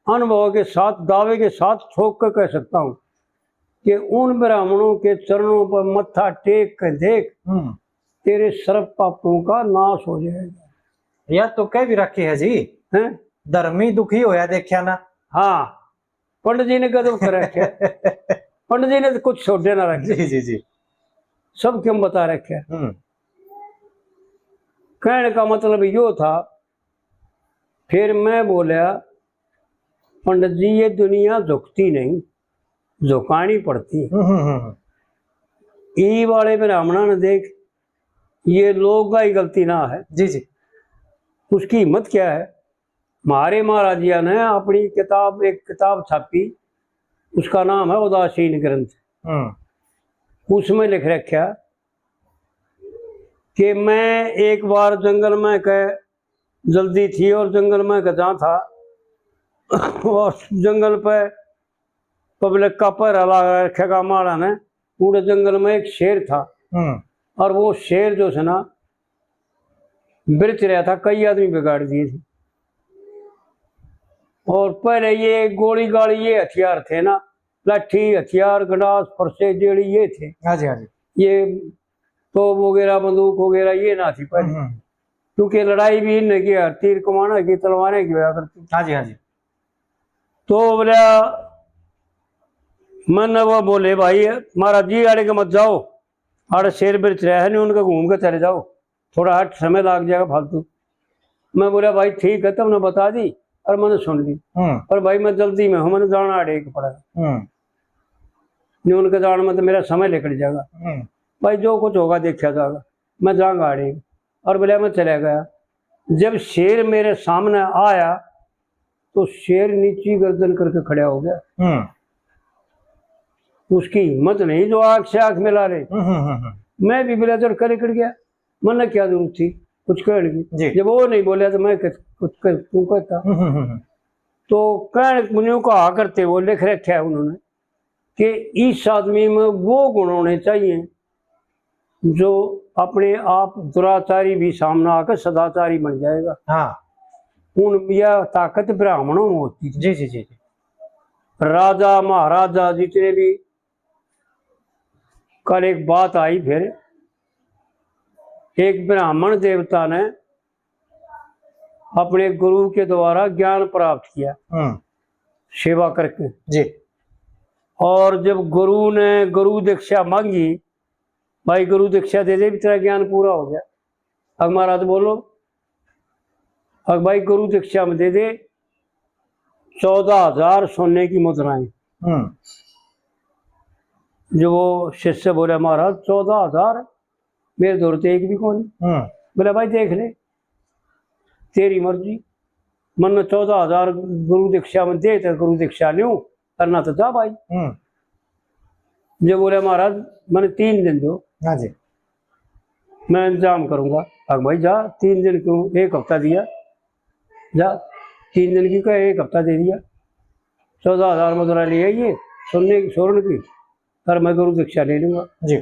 [SPEAKER 1] अनुभव के साथ, दावे के साथ ठोक कर कह सकता हूं कि उन ब्राह्मणों के चरणों पर मत्था टेक कर देख, तेरे सर्व पापों का नाश हो जाएगा।
[SPEAKER 2] या तो कह भी रखी है जी,
[SPEAKER 1] हैं
[SPEAKER 2] धर्मी दुखी होया देखा ना।
[SPEAKER 1] हाँ, पंडित जी ने कदम कर रखे पंडित जी ने तो कुछ छोड़े ना रखे।
[SPEAKER 2] जी जी जी,
[SPEAKER 1] सब क्यों बता रखे। कहने का मतलब यो था। फिर मैं बोला, पंडित जी ये दुनिया झुकती नहीं, झुकानी पड़ती है। ई वाले ब्राह्मणों ने देख, ये लोग का ही गलती ना है।
[SPEAKER 2] जी जी,
[SPEAKER 1] उसकी हिम्मत क्या है। हमारे महाराज जी ने अपनी किताब, एक किताब छापी, उसका नाम है उदासीन ग्रंथ। उसमें लिख रखा कि मैं एक बार जंगल में कह जल्दी थी और जंगल में गजा था और जंगल पे पब्लिक का पहरा लगा रखेगा महाराज ने। पूरे जंगल में एक शेर था और वो शेर जो है ना बिरच रहा था, कई आदमी बिगाड़ दिए थे। और पहले ये गोली गाड़ी ये हथियार थे ना, लाठी हथियार गंडास फरसे जेड़ी ये थे।
[SPEAKER 2] हाँ जी, हाँ जी।
[SPEAKER 1] ये तोप वगैरह बंदूक वगैरह ये ना थी पहले, क्योंकि लड़ाई भी इनने की, तीर कमाना की, तलवारें की हुआ करती।
[SPEAKER 2] हाँ जी, हाँ जी।
[SPEAKER 1] तो बोला, मन वो बोले, भाई महाराज जी आड़े के मत जाओ, आड़े शेर बिरच रहा है नहीं, उनका घूम के चले जाओ, थोड़ा हट समय लग जाएगा फालतू। मैं बोला भाई ठीक है, तब ने बता दी और मैंने सुन ली। पर भाई मैं जल्दी में हूँ, मैंने जाना आड़े के पड़ा नहीं, उनके जाने में तो मेरा समय निकल जाएगा। भाई जो कुछ होगा देखा जाएगा, मैं जाऊंगा आड़े। और बोला मैं चला गया। जब शेर मेरे सामने आया तो शेर नीची गर्दन करके खड़ा हो गया। उसकी हिम्मत नहीं जो आंख से आंख मिला रहे। मैं भी बिला चढ़ कर गया, मन क्या जरूरत थी कुछ कहने की। जब वो नहीं बोला तो मैं कुछ क्यों कहता। तो कह मुझे कहा करते वो लिख रखा है उन्होंने कि इस आदमी में वो गुण होने चाहिए जो अपने आप दुराचारी भी सामने आकर सदाचारी बन जाएगा।
[SPEAKER 2] हाँ
[SPEAKER 1] उन यह ताकत ब्राह्मणों में होती थी।
[SPEAKER 2] जी जी जी जी।
[SPEAKER 1] राजा महाराजा जितने भी, कल एक बात आई, फिर एक ब्राह्मण देवता ने अपने गुरु के द्वारा ज्ञान प्राप्त किया सेवा करके
[SPEAKER 2] जी।
[SPEAKER 1] और जब गुरु ने गुरु दीक्षा मांगी, भाई गुरु दीक्षा दे दे, तेरा ज्ञान पूरा हो गया। अब महाराज बोलो, अब भाई गुरु दीक्षा में दे दे 14,000 सोने की मुद्राएं। जो वो शिष्य बोले, महाराज 14,000 मेरे दौर तो एक भी कौन। बोले भाई देख ले, तेरी मर्जी, मन में 14,000 गुरु दीक्षा में दे तो गुरु दीक्षा लूं, करना तो जा भाई। जो बोले महाराज मैंने 3 दिन दो।
[SPEAKER 2] हाँ जी।
[SPEAKER 1] मैं इंतजाम करूंगा। अब भाई जा, 3 दिन क्यों, 1 हफ्ता दिया, जा 3 दिन की का 1 हफ्ता दे दिया। 14,000 मुद्रा ले आइए सोने की, स्वर्ण की, और मैं गुरु दीक्षा ले लूंगा
[SPEAKER 2] जी।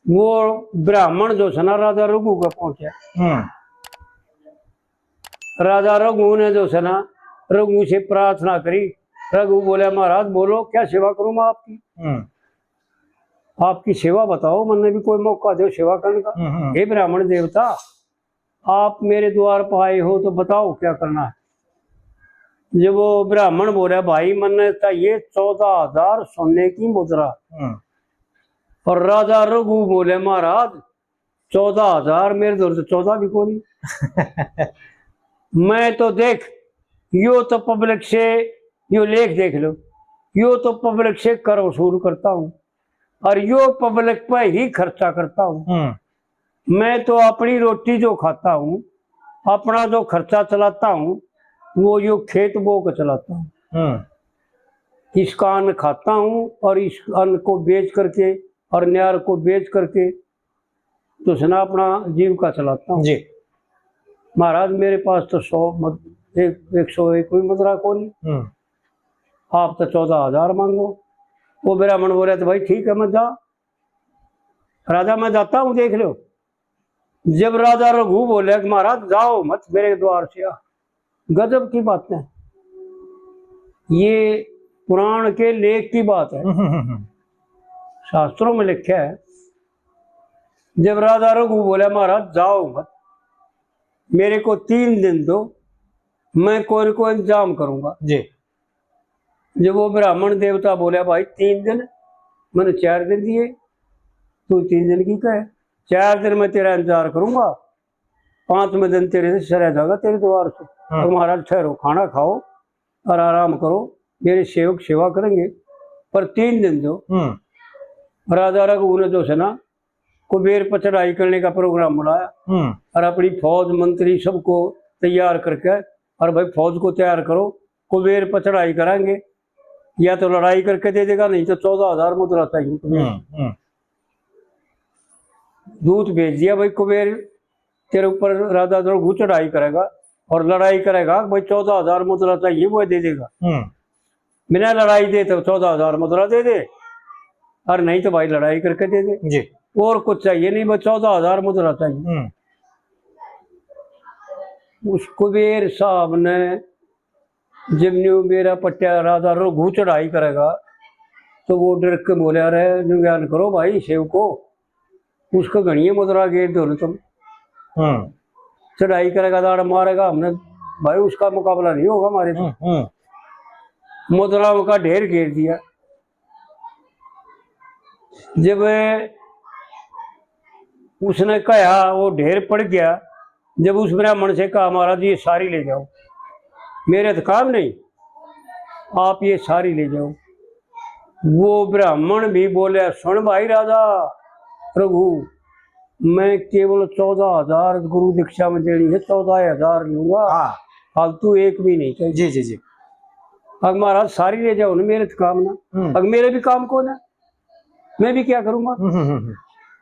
[SPEAKER 1] वो ब्राह्मण जो सना राजा रघु का पहुंचा। राजा रघु ने जो सना रघु से प्रार्थना करी। रघु बोले महाराज बोलो क्या सेवा करूं मैं आपकी। आपकी सेवा बताओ, मैंने भी कोई मौका दो सेवा करने का। हे ब्राह्मण देवता, आप मेरे द्वार पर आए हो तो बताओ क्या करना है। जब वो ब्राह्मण बोले भाई मैंने चाहिए 14,000 सोने की मुद्रा। और राजा रघु बोले महाराज 14,000 मेरे दौर से 14 भी को नहीं। मैं तो देख, यो तो पब्लिक से, यो लेख देख लो, यो तो पब्लिक से कर वसूल करता हूँ और यो पब्लिक पर ही खर्चा करता हूँ। मैं तो अपनी रोटी जो खाता हूँ, अपना जो खर्चा चलाता हूँ, वो यो खेत बो कर चलाता हूँ। इसका अन्न खाता हूँ और इस अन्न को बेच करके और न्यार को बेच करके तो सुना अपना जीविका चलाता हूँ जी। महाराज मेरे पास तो 101 कोई मुद्रा को नहीं, आप तो 14,000 मांगो। वो ब्राह्मण बोले तो भाई ठीक है मैं जा, राजा मैं जाता हूँ देख लो। जब राजा रघु बोले महाराज जाओ मत मेरे द्वार से, गजब की बात है, ये पुराण के लेख की बात है, शास्त्रों में लिखा है। जब राजा रघु बोले महाराज जाओ मत, मेरे को 3 दिन दो, मैं कोई को इंतजाम करूंगा जी। जब वो ब्राह्मण देवता बोले भाई 3 दिन, मैंने 4 दिन दिए, तू 3 दिन की कहे, 4 दिन में तेरा इंतजार करूंगा, 5वें दिन तेरे से चला जाएगा तेरे द्वार से। तो महाराज ठहरो, खाना खाओ और आराम करो, मेरे सेवक सेवा करेंगे, पर 3 दिन दो। राजा रघु ने जो है ना कुबेर पर चढ़ाई करने का प्रोग्राम बनाया और अपनी फौज मंत्री सबको तैयार करके, और भाई फौज को तैयार करो, कुबेर पर चढ़ाई कराएंगे, या तो लड़ाई करके दे देगा, नहीं तो 14,000 मुद्रा चाहिए। दूत भेज दिया, भाई कुबेर तेरे ऊपर राजा रघु चढ़ाई करेगा और लड़ाई करेगा, भाई 14,000 मुद्रा चाहिए वो दे देगा। बिना लड़ाई दे तो 14,000 मुद्रा दे दे, और नहीं तो भाई लड़ाई करके दे दे जी। और कुछ चाहिए नहीं, बस 14,000 मुद्रा चाहिए। उस कुबेर साहब ने जब न्यू मेरा पट्टिया राजा रघु चढ़ाई करेगा तो वो डर के बोले अरे ज्ञान करो भाई सेव को, उसको गणिये मुद्रा गेर दो तुम। चढ़ाई करेगा दाड़ मारेगा, हमने भाई उसका मुकाबला नहीं होगा हमारे से। मुद्राओं का ढेर घेर दिया। जब उसने कहा वो ढेर पड़ गया, जब उस ब्राह्मण से कहा महाराज ये सारी ले जाओ, मेरे तो काम नहीं, आप ये सारी ले जाओ। वो ब्राह्मण भी बोले सुन भाई राजा रघु, मैं केवल 14,000 गुरु दीक्षा में देनी है, 14,000 लूंगा, फालतू एक भी नहीं चाहिए। जी जी जी। अब महाराज सारी ले जाओ ना, मेरे तो काम ना, अब मेरे भी काम को ना, मैं भी क्या करूंगा।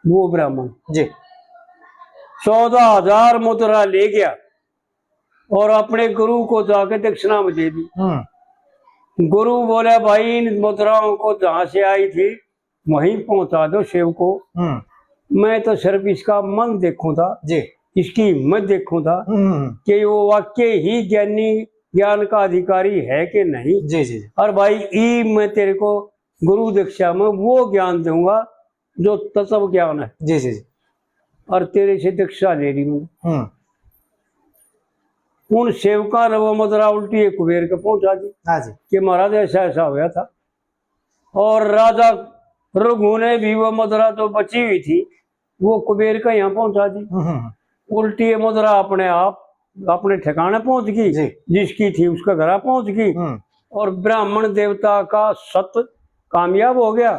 [SPEAKER 1] वो ब्राह्मण जी 14,000 मुद्रा ले गया और अपने गुरु को जाके दक्षिणा में दे दी। गुरु बोले भाई इन मुद्राओं को जहां से आई थी वहीं पहुंचा दो शिव को। मैं तो सिर्फ इसका मन देखूं था,
[SPEAKER 2] जी।
[SPEAKER 1] इसकी हिम्मत देखूं था कि वो वाकई ही ज्ञान का अधिकारी है कि नहीं।
[SPEAKER 2] जी जी जी।
[SPEAKER 1] और भाई मैं तेरे को गुरु दीक्षा में वो ज्ञान दूंगा जो तत्व ज्ञान है।
[SPEAKER 2] जी जी जी।
[SPEAKER 1] और तेरे से दीक्षा ले रही हूँ। उन सेवका ने वो मुद्रा उल्टी कुबेर के पहुंचा दी।
[SPEAKER 2] हाँ जी।
[SPEAKER 1] कि महाराज ऐसा ऐसा हो गया था। और राजा रघु ने भी वो मुद्रा तो बची हुई थी, वो कुबेर का यहाँ पहुंचा दी। उल्टी मुद्रा अपने आप अपने ठिकाने पहुंच गई, जिसकी थी उसका घर पहुंच गई। और ब्राह्मण देवता का सत कामयाब हो गया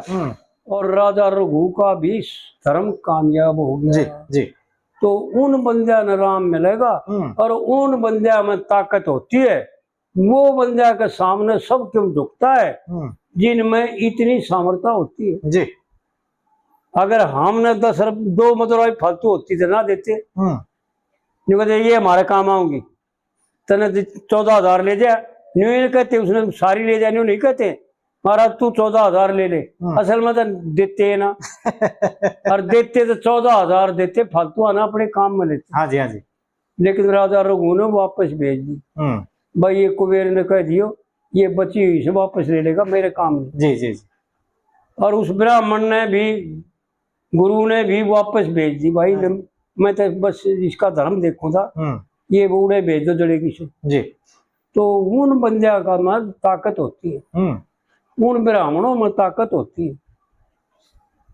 [SPEAKER 1] और राजा रघु का भी धर्म कामयाब हो गया।
[SPEAKER 2] जी जी।
[SPEAKER 1] तो उन बंदिया ने राम मिलेगा और उन बंदिया में ताकत होती है। वो बंदिया के सामने सब क्यों झुकता है जिनमें इतनी सामर्थ्य होती है। जी। अगर हमने 2 मदुरा फालतू होती तो ना देते, नहीं कहते ये हमारे काम आऊंगी, तने 14,000 ले जा, न्यू कहते उसने सारी ले जा, न्यू नहीं कहते महाराज तू 14,000 ले ले। असल में तो देते है ना। और देते तो 14,000 देते, फालतू आना अपने काम में लेते।
[SPEAKER 2] हाँ जी हाँ जी।
[SPEAKER 1] लेकिन राजा रघु ने वापस भेज दी। भाई ये कुबेर ने कह दियो ये बची हुई से वापस ले लेगा मेरे काम में। जी जी जी। और उस ब्राह्मण ने भी, गुरु ने भी वापस भेज दी। भाई मैं तो बस इसका धर्म देखूं था, ये बूढ़े भेज दो जड़े किसी। जी। तो उन बंदिया का में ताकत होती है, उन ब्राह्मणों में ताकत होती है।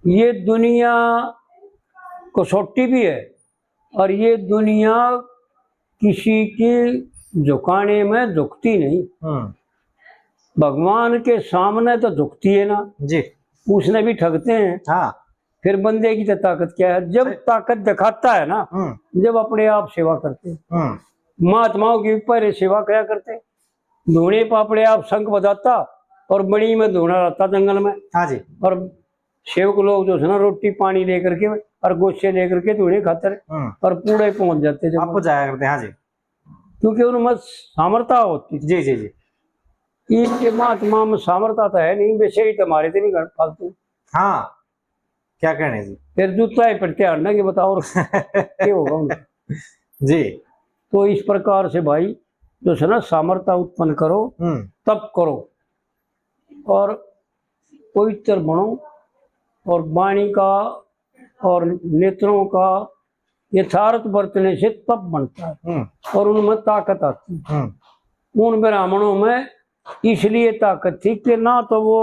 [SPEAKER 1] ये दुनिया कसौटी भी है और ये दुनिया किसी की झुकाने में झुकती नहीं। भगवान के सामने तो झुकती है ना जी, उसने भी ठगते हैं। हाँ। फिर बंदे की तो ताकत क्या है, जब ताकत दिखाता है ना, जब अपने आप सेवा करते। महात्माओं की पहले सेवा क्या करते, धूणे पापड़े आप शंख बजाता और बड़ी में धूना रहता जंगल में। हाँ जी। और सेवक लोग जो है ना रोटी पानी लेकर के और गोश्ते लेकर के धूणे खाते और पूरे पहुंच जाते जब आप जाया करते। हाँ जी। क्योंकि उनमें सामर्थ्य होती। जी जी जी। इनके महात्मा में सामर्थ्य तो है नहीं, वैसे ही तुम्हारे थे भी घर फालतू। हाँ क्या कहने जी, फिर जूता ही पड़ते हटना कि बताओ क्या होगा उनका। जी। तो इस प्रकार से भाई जो है ना सामर्थ्य उत्पन्न करो, तब करो और पवित्र बनो और वाणी का और नेत्रों का यथार्थ बरतने से तब बनता है और उनमें ताकत आती है। उन ब्राह्मणों में इसलिए ताकत थी कि ना तो वो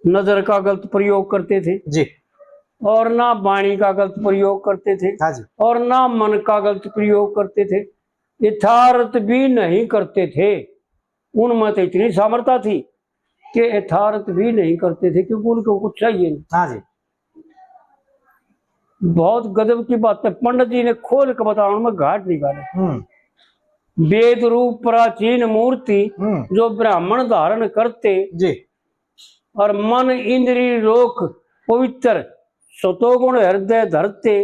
[SPEAKER 1] नजर का गलत प्रयोग करते थे जी, और ना वाणी का गलत प्रयोग करते थे। हाँ जी। और ना मन का गलत प्रयोग करते थे, यथार्थ भी नहीं करते थे। उनमें तो इतनी सामर्थ्य थी कि यथार्थ भी नहीं करते थे क्योंकि उनको कुछ चाहिए नहीं। हाँ जी। बहुत गजब की बात है, पंडित जी ने खोल के बताया, उनमें घाट निकाले। वेद रूप प्राचीन मूर्ति जो ब्राह्मण धारण करते जी, और मन इंद्रिय रोक पवित्र सतोगुण हृदय धरते,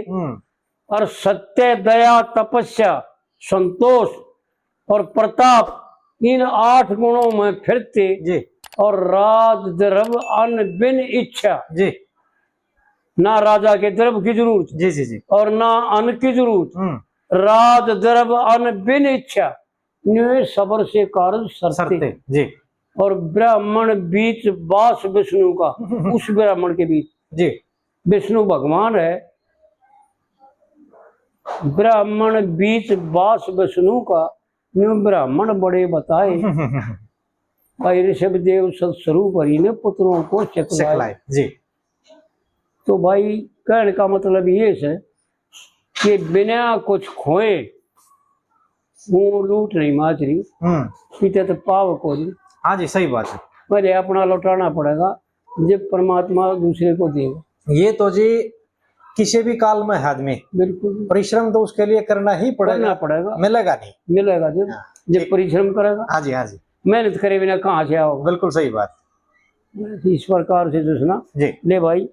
[SPEAKER 1] और सत्य दया तपस्या संतोष और प्रताप इन 8 गुणों में फिरते जी, और राज द्रव्य अन्न बिन इच्छा जी, ना राजा के द्रव्य की जरूरत जी जी जी, और ना अन्न की जरूरत, राज द्रव्य अन्न बिन इच्छा, सबर से कार्य सरते जी। और ब्राह्मण बीच वास विष्णु का, उस ब्राह्मण के बीच जी विष्णु भगवान है, ब्राह्मण बीच वास विष्णु का, ब्राह्मण बड़े बताए। ऋषभ देव सत्स्वरूप हरि ने पुत्रों को सिखलाए जी। तो भाई कहने का मतलब ये है कि बिना कुछ खोए वो लूट नहीं माचरी, पीते तो पाव को नहीं। हाँ जी सही बात है, पहले अपना लौटाना पड़ेगा जब परमात्मा दूसरे को देगा। ये तो जी किसी भी काल में है आदमी, बिल्कुल परिश्रम तो उसके लिए करना ही पड़ेगा, मिलेगा नहीं, मिलेगा जब परिश्रम करेगा। हाँ जी हाँ जी, मेहनत करे बिना कहाँ से आओ। बिल्कुल सही बात। इस प्रकार से जो है ना जी, ले भाई